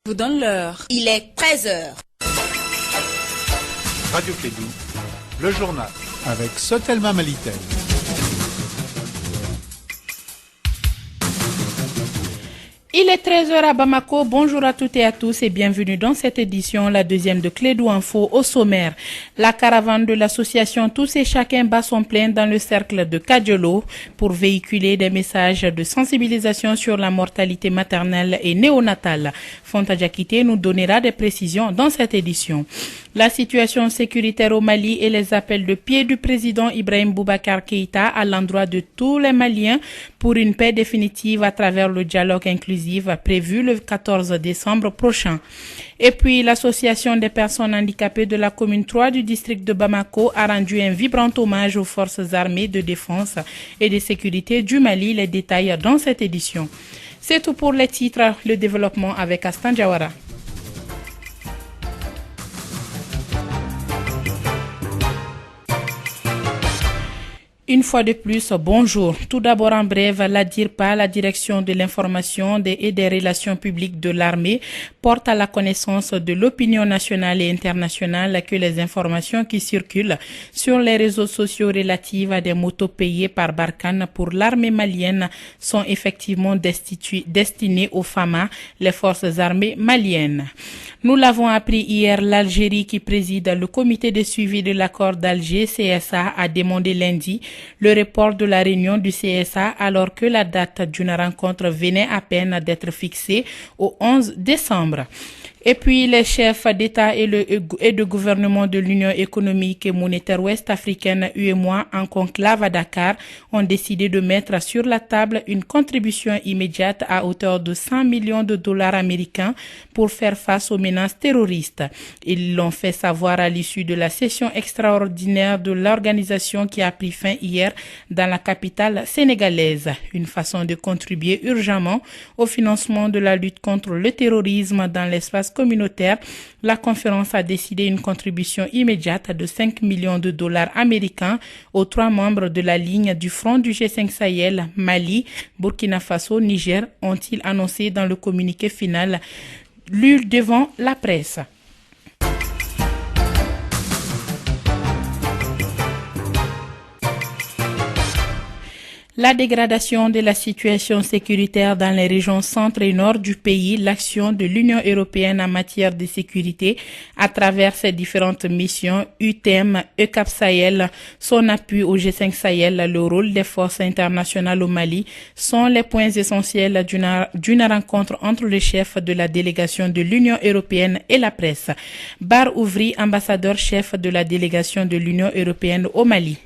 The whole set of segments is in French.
Vous donne l'heure. Il est 13h. Radio Kédou, le journal avec Sotelma Malitel. Il est 13h à Bamako. Bonjour à toutes et à tous et bienvenue dans cette édition, la deuxième de Kédou Info au sommaire. La caravane de l'association Tous et Chacun bat son plein dans le cercle de Kadjolo pour véhiculer des messages de sensibilisation sur la mortalité maternelle et néonatale. Fonta Diakité nous donnera des précisions dans cette édition. La situation sécuritaire au Mali et les appels de pied du président Ibrahim Boubacar Keïta à l'endroit de tous les Maliens pour une paix définitive à travers le dialogue inclusif prévu le 14 décembre prochain. Et puis, l'association des personnes handicapées de la commune 3 du district de Bamako a rendu un vibrant hommage aux forces armées de défense et de sécurité du Mali. Les détails dans cette édition. C'est tout pour les titres, le développement avec Astan Diawara. Une fois de plus, bonjour. Tout d'abord en bref, la DIRPA, la Direction de l'information et des relations publiques de l'armée, porte à la connaissance de l'opinion nationale et internationale que les informations qui circulent sur les réseaux sociaux relatives à des motos payées par Barkhane pour l'armée malienne sont effectivement destinées aux FAMA, les forces armées maliennes. Nous l'avons appris hier, l'Algérie qui préside le comité de suivi de l'accord d'Alger, CSA, a demandé lundi le report de la réunion du CSA alors que la date d'une rencontre venait à peine d'être fixée au 11 décembre. Et puis, les chefs d'État et de gouvernement de l'Union économique et monétaire ouest-africaine, UEMOA, en conclave à Dakar, ont décidé de mettre sur la table une contribution immédiate à hauteur de 100 millions de dollars américains pour faire face aux menaces terroristes. Ils l'ont fait savoir à l'issue de la session extraordinaire de l'organisation qui a pris fin hier dans la capitale sénégalaise. Une façon de contribuer urgemment au financement de la lutte contre le terrorisme dans l'espace communautaire. La conférence a décidé une contribution immédiate de 5 millions de dollars américains aux 3 membres de la ligne du front du G5 Sahel, Mali, Burkina Faso, Niger, ont-ils annoncé dans le communiqué final lu devant la presse. La dégradation de la situation sécuritaire dans les régions centre et nord du pays, l'action de l'Union européenne en matière de sécurité à travers ses différentes missions, UTM, ECAP Sahel, son appui au G5 Sahel, le rôle des forces internationales au Mali sont les points essentiels d'une rencontre entre le chef de la délégation de l'Union européenne et la presse. Bar Ouvri, ambassadeur-chef de la délégation de l'Union européenne au Mali.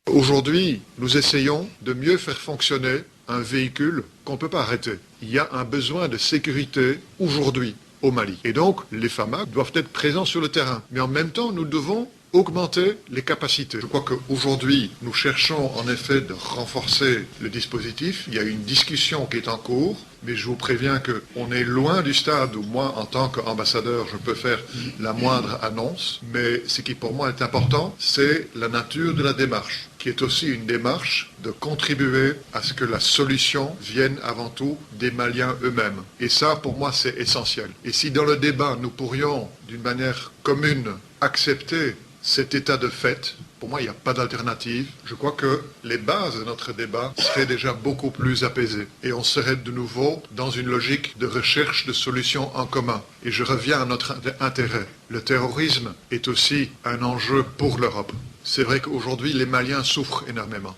Aujourd'hui, nous essayons de mieux faire fonctionner un véhicule qu'on ne peut pas arrêter. Il y a un besoin de sécurité aujourd'hui au Mali. Et donc, les FAMA doivent être présents sur le terrain. Mais en même temps, nous devons augmenter les capacités. Je crois qu'aujourd'hui, nous cherchons en effet de renforcer le dispositif. Il y a une discussion qui est en cours, mais je vous préviens qu'on est loin du stade où moi, en tant qu'ambassadeur, je peux faire la moindre annonce. Mais ce qui pour moi est important, c'est la nature de la démarche, qui est aussi une démarche de contribuer à ce que la solution vienne avant tout des Maliens eux-mêmes. Et ça, pour moi, c'est essentiel. Et si dans le débat, nous pourrions, d'une manière commune, accepter cet état de fait, pour moi, il n'y a pas d'alternative. Je crois que les bases de notre débat seraient déjà beaucoup plus apaisées. Et on serait de nouveau dans une logique de recherche de solutions en commun. Et je reviens à notre intérêt. Le terrorisme est aussi un enjeu pour l'Europe. C'est vrai qu'aujourd'hui, les Maliens souffrent énormément.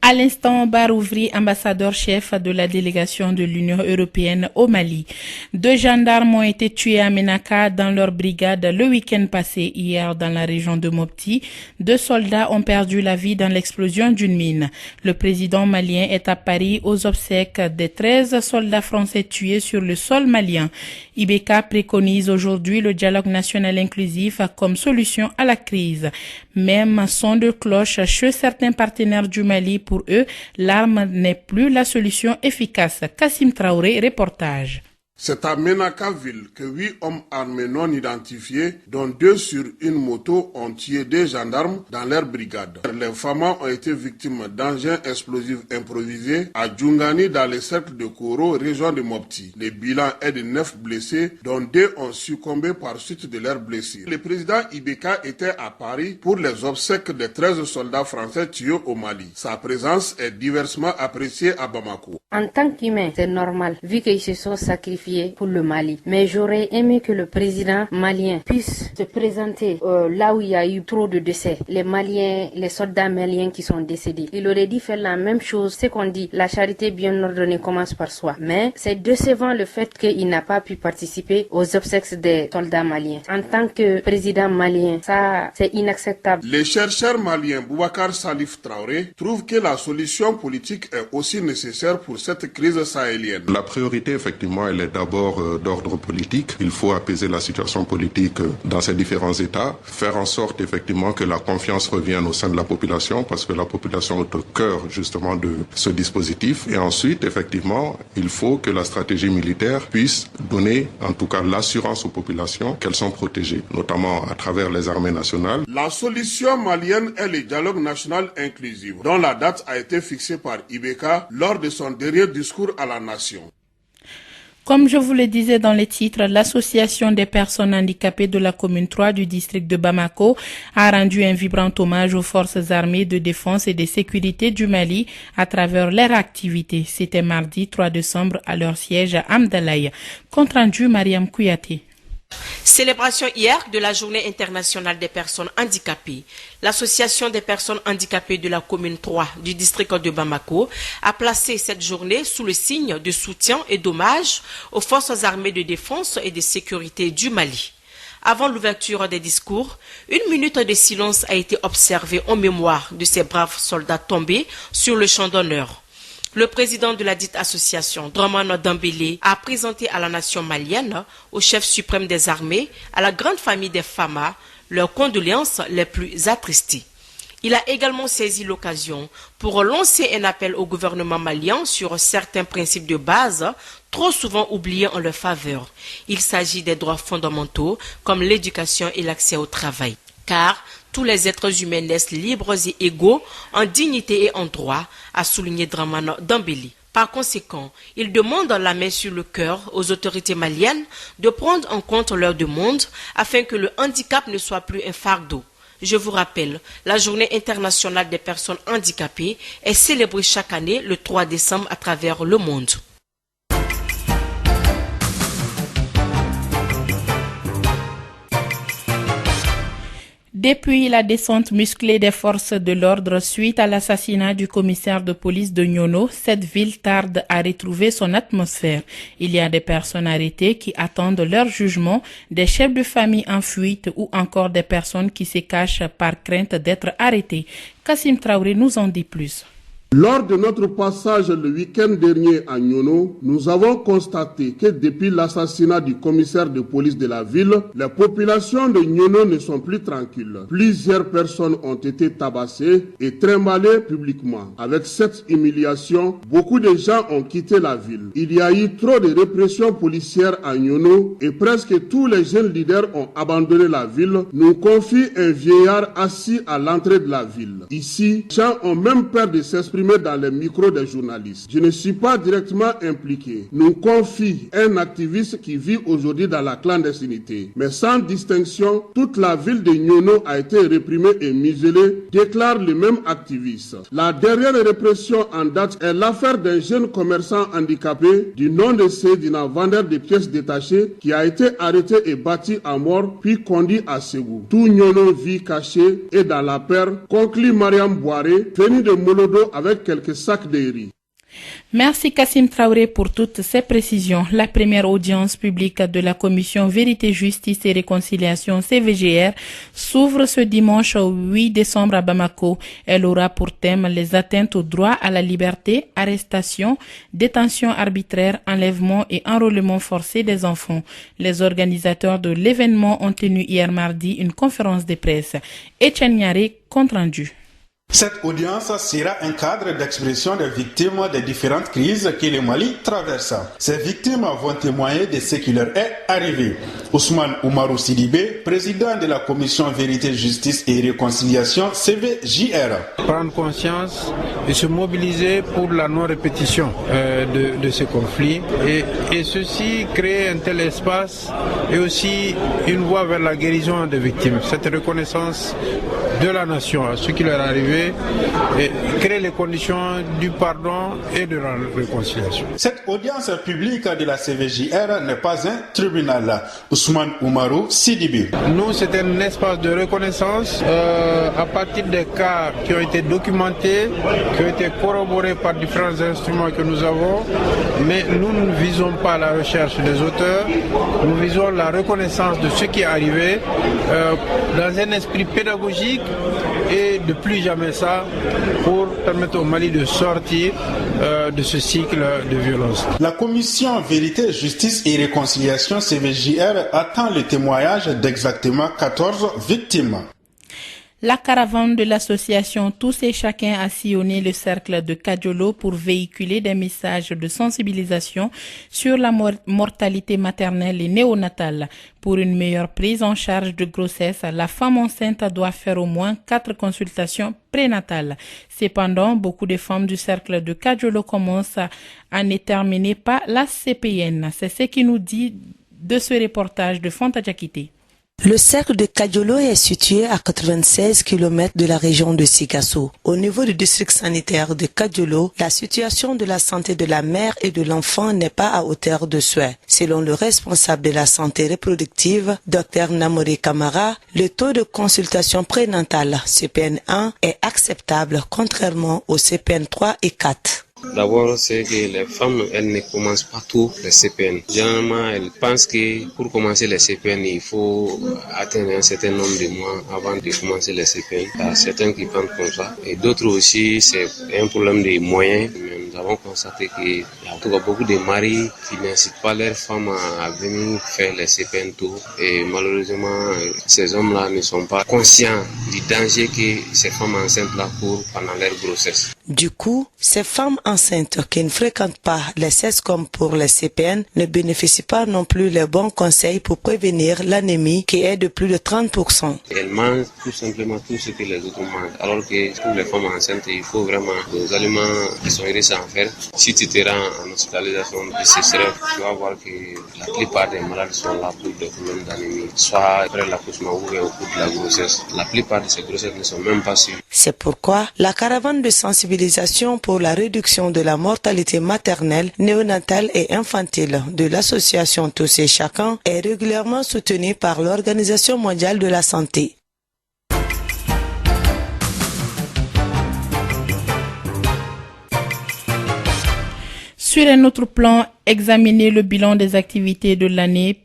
À l'instant, Bar Ouvri, ambassadeur-chef de la délégation de l'Union européenne au Mali. 2 gendarmes ont été tués à Menaka dans leur brigade le week-end passé. Hier, dans la région de Mopti, 2 soldats ont perdu la vie dans l'explosion d'une mine. Le président malien est à Paris aux obsèques des 13 soldats français tués sur le sol malien. Ibeka préconise aujourd'hui le dialogue national inclusif comme solution à la crise. Même son de cloche chez certains partenaires du Mali. Pour eux, l'arme n'est plus la solution efficace. Kassim Traoré, reportage. C'est à Menaka-Ville que 8 hommes armés non identifiés, dont 2 sur une moto, ont tué des gendarmes dans leur brigade. Les femmes ont été victimes d'engins explosifs improvisés à Djungani dans le cercle de Koro, région de Mopti. Le bilan est de 9 blessés, dont 2 ont succombé par suite de leurs blessures. Le président Ibeka était à Paris pour les obsèques des 13 soldats français tués au Mali. Sa présence est diversement appréciée à Bamako. En tant qu'humain, c'est normal, vu qu'ils se sont sacrifiés pour le Mali. Mais j'aurais aimé que le président malien puisse se présenter là où il y a eu trop de décès. Les Maliens, les soldats maliens qui sont décédés. Il aurait dû faire la même chose. C'est qu'on dit, la charité bien ordonnée commence par soi. Mais c'est décevant le fait qu'il n'a pas pu participer aux obsèques des soldats maliens. En tant que président malien, ça c'est inacceptable. Les chercheurs maliens Boubacar Salif Traoré trouvent que la solution politique est aussi nécessaire pour cette crise sahélienne. La priorité, effectivement, elle est d'abord d'ordre politique. Il faut apaiser la situation politique dans ces différents États, faire en sorte effectivement que la confiance revienne au sein de la population, parce que la population est au cœur justement de ce dispositif. Et ensuite, effectivement, il faut que la stratégie militaire puisse donner en tout cas l'assurance aux populations qu'elles sont protégées, notamment à travers les armées nationales. La solution malienne est le dialogue national inclusif, dont la date a été fixée par Ibeka lors de son dernier discours à la nation. Comme je vous le disais dans les titres, l'association des personnes handicapées de la commune 3 du district de Bamako a rendu un vibrant hommage aux forces armées de défense et de sécurité du Mali à travers leur activité. C'était mardi 3 décembre à leur siège à Amdalaï. Compte rendu Mariam Kouyaté. Célébration hier de la Journée internationale des personnes handicapées. L'Association des personnes handicapées de la commune 3 du district de Bamako a placé cette journée sous le signe de soutien et d'hommage aux forces armées de défense et de sécurité du Mali. Avant l'ouverture des discours, 1 minute de silence a été observée en mémoire de ces braves soldats tombés sur le champ d'honneur. Le président de la dite association, Dramane Dambélé, a présenté à la nation malienne, au chef suprême des armées, à la grande famille des Fama, leurs condoléances les plus attristées. Il a également saisi l'occasion pour lancer un appel au gouvernement malien sur certains principes de base trop souvent oubliés en leur faveur. Il s'agit des droits fondamentaux comme l'éducation et l'accès au travail. Car tous les êtres humains naissent libres et égaux en dignité et en droit, a souligné Dramane Dambélé. Par conséquent, il demande la main sur le cœur aux autorités maliennes de prendre en compte leurs demandes afin que le handicap ne soit plus un fardeau. Je vous rappelle, la Journée internationale des personnes handicapées est célébrée chaque année le 3 décembre à travers le monde. Depuis la descente musclée des forces de l'ordre suite à l'assassinat du commissaire de police de Nyono, cette ville tarde à retrouver son atmosphère. Il y a des personnes arrêtées qui attendent leur jugement, des chefs de famille en fuite ou encore des personnes qui se cachent par crainte d'être arrêtées. Kassim Traoré nous en dit plus. Lors de notre passage le week-end dernier à Nyono, nous avons constaté que depuis l'assassinat du commissaire de police de la ville, les populations de Nyono ne sont plus tranquilles. Plusieurs personnes ont été tabassées et trimballées publiquement. Avec cette humiliation, beaucoup de gens ont quitté la ville. Il y a eu trop de répression policière à Nyono et presque tous les jeunes leaders ont abandonné la ville, nous confie un vieillard assis à l'entrée de la ville. Ici, les gens ont même peur de s'exprimer dans les micros des journalistes. Je ne suis pas directement impliqué. Nous confie un activiste qui vit aujourd'hui dans la clandestinité. Mais sans distinction, toute la ville de Nyono a été réprimée et muselée, déclare le même activiste. La dernière répression en date est l'affaire d'un jeune commerçant handicapé du nom de Seydina, vendeur de pièces détachées, qui a été arrêté et battu à mort, puis conduit à Ségou. Tout Nyono vit caché et dans la peur, conclut Mariam Boiré, venu de Molodo avec quelques sacs de riz. Merci Kassim Traoré pour toutes ces précisions. La première audience publique de la commission Vérité, Justice et Réconciliation CVGR s'ouvre ce dimanche 8 décembre à Bamako. Elle aura pour thème les atteintes au droit à la liberté, arrestation, détention arbitraire, enlèvement et enrôlement forcé des enfants. Les organisateurs de l'événement ont tenu hier mardi une conférence de presse. Etienne Niaré, compte rendu. Cette audience sera un cadre d'expression des victimes des différentes crises que le Mali traverse. Ces victimes vont témoigner de ce qui leur est arrivé. Ousmane Oumarou Sidibé, président de la commission Vérité, Justice et Réconciliation CVJR. Prendre conscience et se mobiliser pour la non-répétition de ces conflits et ceci crée un tel espace et aussi une voie vers la guérison des victimes. Cette reconnaissance de la nation à ce qui leur est arrivé et créer les conditions du pardon et de la réconciliation. Cette audience publique de la CVJR n'est pas un tribunal. Ousmane Oumarou Sidibé. Nous, c'est un espace de reconnaissance à partir des cas qui ont été documentés, qui ont été corroborés par différents instruments que nous avons, mais nous ne visons pas la recherche des auteurs, nous visons la reconnaissance de ce qui est arrivé dans un esprit pédagogique et de plus jamais ça pour permettre au Mali de sortir de ce cycle de violence. La commission Vérité, Justice et Réconciliation CVJR attend le témoignage d'exactement 14 victimes. La caravane de l'association Tous et Chacun a sillonné le cercle de Kadiolo pour véhiculer des messages de sensibilisation sur la mortalité maternelle et néonatale. Pour une meilleure prise en charge de grossesse, la femme enceinte doit faire au moins 4 consultations prénatales. Cependant, beaucoup de femmes du cercle de Kadiolo commencent à ne terminer pas la CPN. C'est ce qui nous dit de ce reportage de Fanta Diakité. Le cercle de Kadiolo est situé à 96 km de la région de Sikasso. Au niveau du district sanitaire de Kadiolo, la situation de la santé de la mère et de l'enfant n'est pas à hauteur de souhait. Selon le responsable de la santé reproductive, Dr Namori Kamara, le taux de consultation prénatale CPN1 est acceptable contrairement au CPN3 et 4. D'abord, c'est que les femmes, elles ne commencent pas tout les CPN. Généralement, elles pensent que pour commencer les CPN, il faut atteindre un certain nombre de mois avant de commencer les CPN. Il y a certains qui pensent comme ça. Et d'autres aussi, c'est un problème de moyens. Mais nous avons constaté qu'il y a en tout cas beaucoup de maris qui n'incitent pas leurs femmes à venir faire les CPN tout. Et malheureusement, ces hommes-là ne sont pas conscients du danger que ces femmes enceintes-là courent pendant leur grossesse. Du coup, ces femmes enceintes qui ne fréquentent pas les CES comme pour les CPN ne bénéficient pas non plus les bons conseils pour prévenir l'anémie qui est de plus de 30%. Elles mangent tout simplement tout ce que les autres mangent. Alors que pour les femmes enceintes, il faut vraiment des aliments qui sont riches en fer. Si tu te rends en hospitalisation, tu vas voir que la plupart des malades sont là pour des problèmes d'anémie, soit après l'accouchement ou au cours de la grossesse. La plupart de ces grossesses ne sont même pas sûres. C'est pourquoi la caravane de sensibilisation pour la réduction de la mortalité maternelle, néonatale et infantile de l'association Tous et Chacun est régulièrement soutenue par l'Organisation mondiale de la santé. Sur un autre plan, examiner le bilan des activités de l'année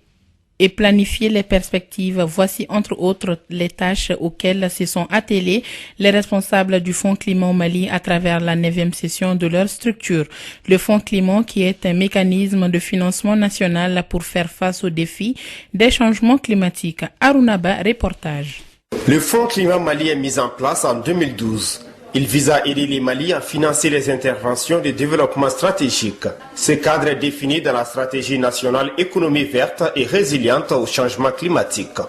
et planifier les perspectives. Voici entre autres les tâches auxquelles se sont attelés les responsables du Fonds Climat au Mali à travers la 9e session de leur structure. Le Fonds Climat qui est un mécanisme de financement national pour faire face aux défis des changements climatiques. Arunaba, reportage. Le Fonds Climat Mali est mis en place en 2012. Il vise à aider les Maliens à financer les interventions de développement stratégique. Ce cadre est défini dans la stratégie nationale économie verte et résiliente au changement climatique.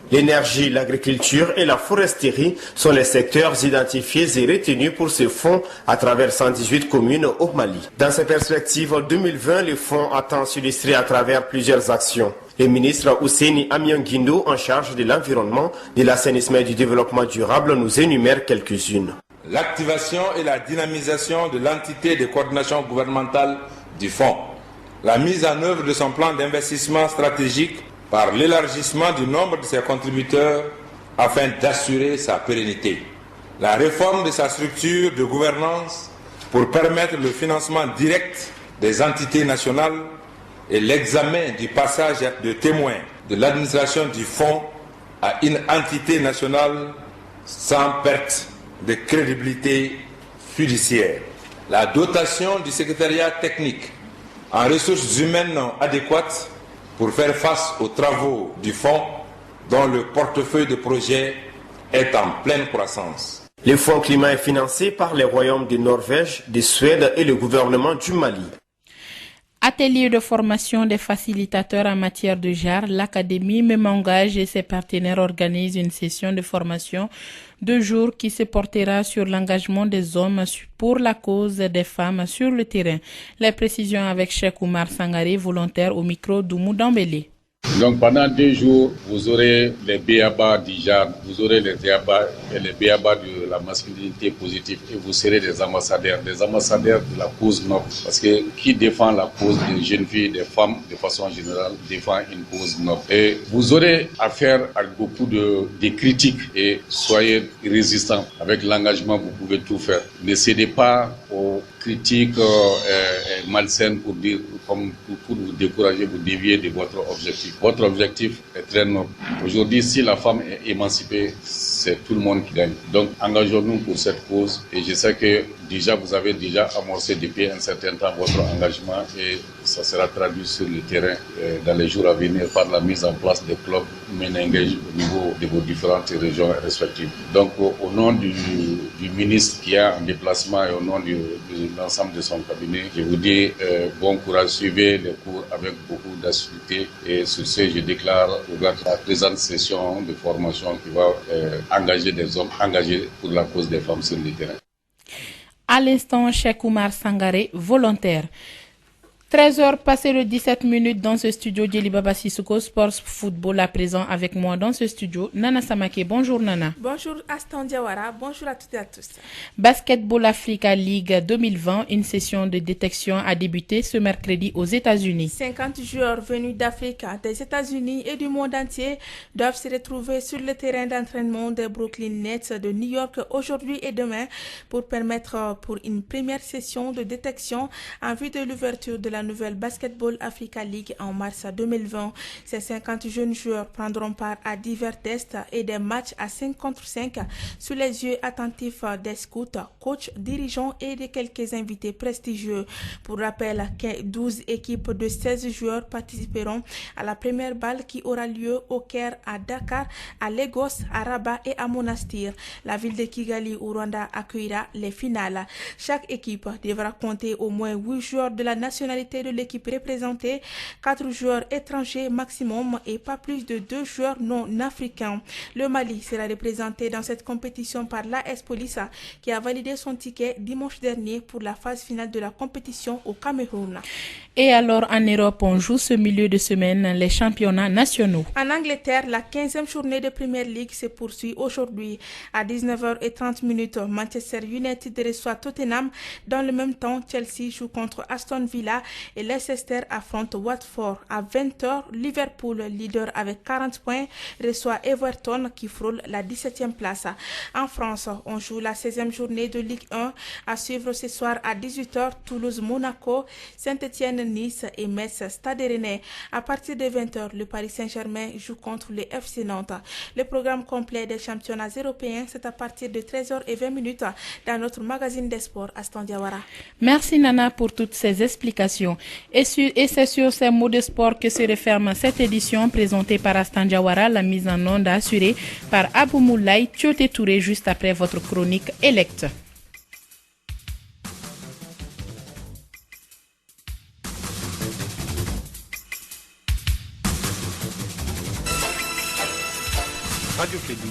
L'énergie, l'agriculture et la foresterie sont les secteurs identifiés et retenus pour ce fonds à travers 118 communes au Mali. Dans ces perspectives, en 2020, le fonds attend s'illustrer à travers plusieurs actions. Le ministre Ousseini Amianguindo, en charge de l'environnement, de l'assainissement et du développement durable, nous énumère quelques-unes. L'activation et la dynamisation de l'entité de coordination gouvernementale du fonds, la mise en œuvre de son plan d'investissement stratégique par l'élargissement du nombre de ses contributeurs afin d'assurer sa pérennité, la réforme de sa structure de gouvernance pour permettre le financement direct des entités nationales et l'examen du passage de témoins de l'administration du fonds à une entité nationale sans perte de crédibilité fiduciaire. La dotation du secrétariat technique en ressources humaines adéquates pour faire face aux travaux du fonds dont le portefeuille de projet est en pleine croissance. Le Fonds climat est financé par les royaumes de Norvège, de Suède et le gouvernement du Mali. Atelier de formation des facilitateurs en matière de genre, l'Académie Memengage et ses partenaires organisent une session de formation de jour qui se portera sur l'engagement des hommes pour la cause des femmes sur le terrain. Les précisions avec Cheikh Oumar Sangaré, volontaire au micro d'Oumou Dambélé. Donc pendant 2 jours, vous aurez les béabas du genre, vous aurez les béabas de la masculinité positive et vous serez des ambassadeurs de la cause noble. Parce que qui défend la cause des jeunes filles, des femmes, de façon générale, défend une cause noble. Et vous aurez affaire à beaucoup de critiques et soyez résistants. Avec l'engagement, vous pouvez tout faire. Ne cédez pas aux critiques malsaines pour vous décourager, vous dévier de votre objectif. Votre objectif est très noble. Aujourd'hui, si la femme est émancipée, c'est tout le monde qui gagne. Donc, engageons-nous pour cette cause. Et je sais que vous avez déjà amorcé depuis un certain temps votre engagement et ça sera traduit sur le terrain dans les jours à venir par la mise en place des clubs Menengage au niveau de vos différentes régions respectives. Donc, au nom du ministre qui est en déplacement et au nom de l'ensemble de son cabinet, je vous dis bon courage, suivez les cours avec beaucoup d'assiduité et sur ce, je déclare ouverte la présente session de formation qui va engager des hommes engagés pour la cause des femmes sur le terrain. À l'instant, Cheikh Oumar Sangaré, volontaire. 13h passé de 17 minutes dans ce studio Djelibaba Sissoko, Sports Football à présent avec moi dans ce studio. Nana Samake, bonjour Nana. Bonjour Astan Diawara, bonjour à toutes et à tous. Basketball Africa League 2020, une session de détection a débuté ce mercredi aux États-Unis. 50 joueurs venus d'Afrique, des États-Unis et du monde entier doivent se retrouver sur le terrain d'entraînement des Brooklyn Nets de New York aujourd'hui et demain pour permettre pour une première session de détection en vue de l'ouverture de la nouvelle Basketball Africa League en mars 2020. Ces 50 jeunes joueurs prendront part à divers tests et des matchs à 5 contre 5 sous les yeux attentifs des scouts, coachs, dirigeants et de quelques invités prestigieux. Pour rappel, 12 équipes de 16 joueurs participeront à la première balle qui aura lieu au Caire, à Dakar, à Lagos, à Rabat et à Monastir. La ville de Kigali au Rwanda accueillera les finales. Chaque équipe devra compter au moins 8 joueurs de la nationalité de l'équipe représentée, 4 joueurs étrangers maximum et pas plus de 2 joueurs non africains. Le Mali sera représenté dans cette compétition par l'AS Police qui a validé son ticket dimanche dernier pour la phase finale de la compétition au Cameroun. Et alors en Europe, on joue ce milieu de semaine les championnats nationaux. En Angleterre, la 15e journée de Premier League se poursuit aujourd'hui. À 19h30, Manchester United reçoit Tottenham. Dans le même temps, Chelsea joue contre Aston Villa et Leicester affronte Watford. À 20h, Liverpool, leader avec 40 points, reçoit Everton qui frôle la 17e place. En France, on joue la 16e journée de Ligue 1 à suivre ce soir à 18h, Toulouse-Monaco, Saint-Etienne-Nice et Metz-Stade Rennais. À partir de 20h, le Paris Saint-Germain joue contre le FC Nantes. Le programme complet des championnats européens, c'est à partir de 13h20 dans notre magazine des sports Aston Diawara. Merci Nana pour toutes ces explications. Et c'est sur ces mots de sport que se referme cette édition présentée par Astan Diawara, la mise en onde assurée par Abou Moulay Tioté Touré juste après votre chronique Elect. Radio Clédou,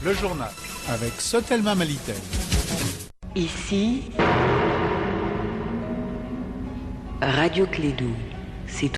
le journal avec Sotelma Malitel. Ici, Radio Clédou.